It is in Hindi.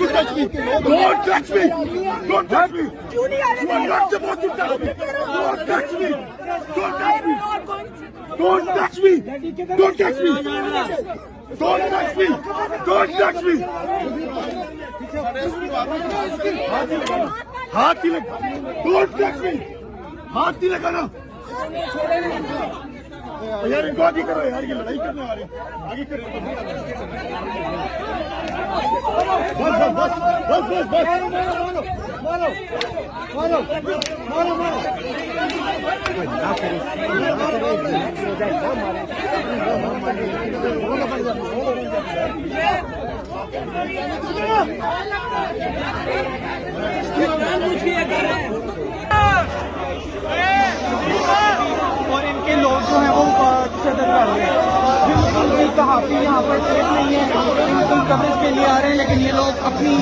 to touch me. Don't touch me. Don't touch me. You are not supposed to touch me. Don't touch me. Don't touch me. Don't touch me. Don't touch me. Don't touch me. Don't touch me. हाथ ही लगा. Don't touch me. हाथ ही लगाना. यार इनको आगे करो यार, ये लड़ाई करने वाले आगे करो. बस बस बस बस बस मारो मारो मारो मारो और इनके लोग जो हैं वो सदर कर रहे हैं. बिल्कुल सहाफ़ी यहाँ पर सेफ नहीं है, बिल्कुल कवरेज के लिए आ रहे हैं, लेकिन ये लोग अपनी